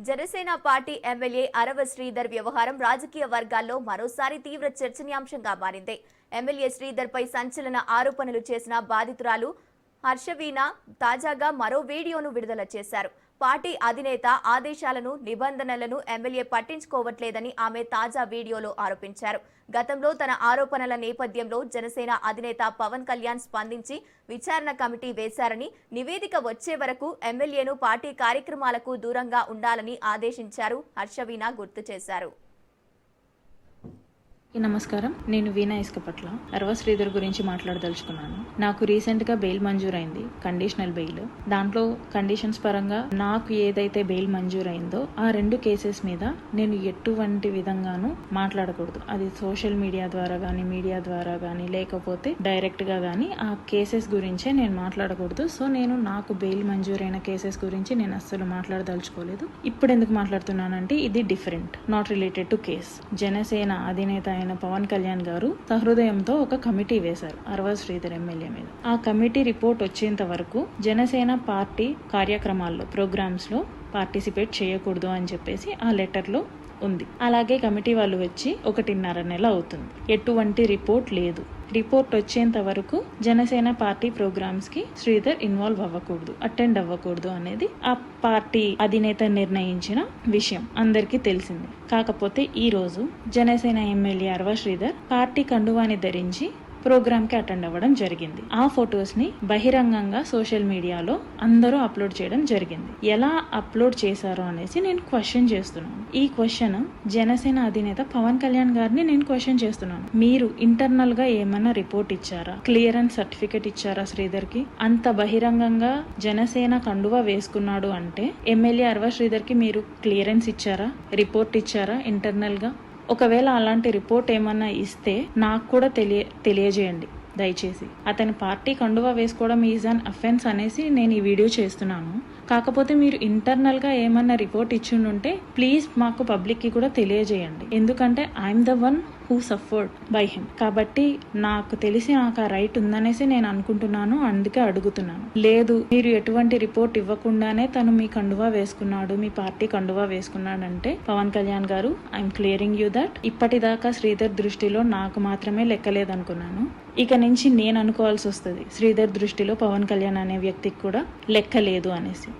Janasena party MLA అరవ శ్రీధర్ వ్యవహారం రాజకీయ వర్గాల్లో మరోసారి తీవ్ర చర్చనీయాంశంగా మారింది. ఎమ్మెల్యే శ్రీధర్ పై సంచలన ఆరోపణలు చేసిన బాధితురాలు హర్షవీణ తాజాగా మరో వీడియోను విడుదల చేశారు. పార్టీ అధినేత ఆదేశాలను, నిబంధనలను ఎమ్మెల్యే పట్టించుకోవట్లేదని ఆమె తాజా వీడియోలో ఆరోపించారు. గతంలో తన ఆరోపణల నేపథ్యంలో జనసేన అధినేత పవన్ కళ్యాణ్ స్పందించి విచారణ కమిటీ వేశారని, నివేదిక వచ్చే వరకు ఎమ్మెల్యేను పార్టీ కార్యక్రమాలకు దూరంగా ఉండాలని ఆదేశించారు హర్షవీణ గుర్తు చేశారు. నమస్కారం, నేను వీణా ఇసుకపట్ల అరవ శ్రీధర్ గురించి మాట్లాడదలుచుకున్నాను. నాకు రీసెంట్గా బెయిల్ మంజూరైంది, కండిషనల్ బెయిల్. దాంట్లో కండిషన్స్ పరంగా నాకు ఏదైతే బెయిల్ మంజూరైందో ఆ 2 కేసెస్ మీద నేను ఎటువంటి విధంగానూ మాట్లాడకూడదు. అది సోషల్ మీడియా ద్వారా కానీ, మీడియా ద్వారా కానీ, లేకపోతే డైరెక్ట్గా కానీ ఆ కేసెస్ గురించే నేను మాట్లాడకూడదు. సో నేను నాకు బెయిల్ మంజూరైన కేసెస్ గురించి నేను అస్సలు మాట్లాడదలుచుకోలేదు. ఇప్పుడు ఎందుకు మాట్లాడుతున్నానంటే ఇది different, not related to case. Janasena అధినేత అయిన పవన్ కళ్యాణ్ గారు సహృదయంతో ఒక కమిటీ వేశారు అరవ శ్రీధర్ ఎమ్మెల్యే మీద. ఆ కమిటీ రిపోర్ట్ వచ్చేంత వరకు జనసేన పార్టీ కార్యక్రమాల్లో, ప్రోగ్రామ్స్ లో పార్టిసిపేట్ చేయకూడదు అని చెప్పేసి ఆ లెటర్ లో ఉంది. అలాగే కమిటీ వాళ్ళు వచ్చి 1.5 నెల అవుతుంది, ఎటువంటి రిపోర్ట్ లేదు. రిపోర్ట్ వచ్చేంత వరకు జనసేన పార్టీ ప్రోగ్రామ్స్ కి శ్రీధర్ ఇన్వాల్వ్ అవ్వకూడదు, అటెండ్ అవ్వకూడదు అనేది ఆ పార్టీ అధినేత నిర్ణయించిన విషయం, అందరికీ తెలిసింది. కాకపోతే ఈ రోజు జనసేన ఎమ్మెల్యే అరవ శ్రీధర్ పార్టీ కండువాని ధరించి ప్రోగ్రామ్ కి అటెండ్ అవ్వడం జరిగింది. ఆ ఫొటోస్ ని బహిరంగంగా సోషల్ మీడియాలో అందరూ అప్లోడ్ చేయడం జరిగింది. ఎలా అప్లోడ్ చేశారో అనేసి నేను క్వశ్చన్ చేస్తున్నాను. ఈ క్వశ్చన్ జనసేన అధినేత పవన్ కళ్యాణ్ గారిని నేను క్వశ్చన్ చేస్తున్నాను. మీరు ఇంటర్నల్ గా ఏమన్నా రిపోర్ట్ ఇచ్చారా, క్లియరెన్స్ సర్టిఫికెట్ ఇచ్చారా శ్రీధర్ కి? అంత బహిరంగంగా జనసేన కండువా వేసుకున్నాడు అంటే ఎమ్మెల్యే అరవ శ్రీధర్ కి మీరు క్లియరెన్స్ ఇచ్చారా, రిపోర్ట్ ఇచ్చారా ఇంటర్నల్ గా? ఒకవేళ అలాంటి రిపోర్ట్ ఏమన్నా ఇస్తే నాకు కూడా తెలియజేయండి దయచేసి. అతని పార్టీ కండువా వేసుకోవడం ఈజ్ అన్ అఫెన్స్ అనేసి నేను ఈ వీడియో చేస్తున్నాను. కాకపోతే మీరు ఇంటర్నల్ గా ఏమన్నా రిపోర్ట్ ఇచ్చిండుంటే ప్లీజ్ మాకు పబ్లిక్ కి కూడా తెలియజేయండి. ఎందుకంటే I'm the one who suffered by him. కాబట్టి నాకు తెలిసి నాకు ఆ రైట్ ఉందనేసి నేను అనుకుంటున్నాను, అందుకే అడుగుతున్నాను. లేదు, మీరు ఎటువంటి రిపోర్ట్ ఇవ్వకుండానే తను మీ కండువా వేసుకున్నాడు, మీ పార్టీ కండువా వేసుకున్నాడంటే పవన్ కళ్యాణ్ గారు, ఐఎమ్ క్లియరింగ్ యూ దట్ ఇప్పటిదాకా శ్రీధర్ దృష్టిలో నాకు మాత్రమే లెక్కలేదనుకున్నాను. ఇక నుంచి నేను అనుకోవాల్సి వస్తుంది శ్రీధర్ దృష్టిలో పవన్ కళ్యాణ్ అనే వ్యక్తికి కూడా లెక్క లేదు అనేసి.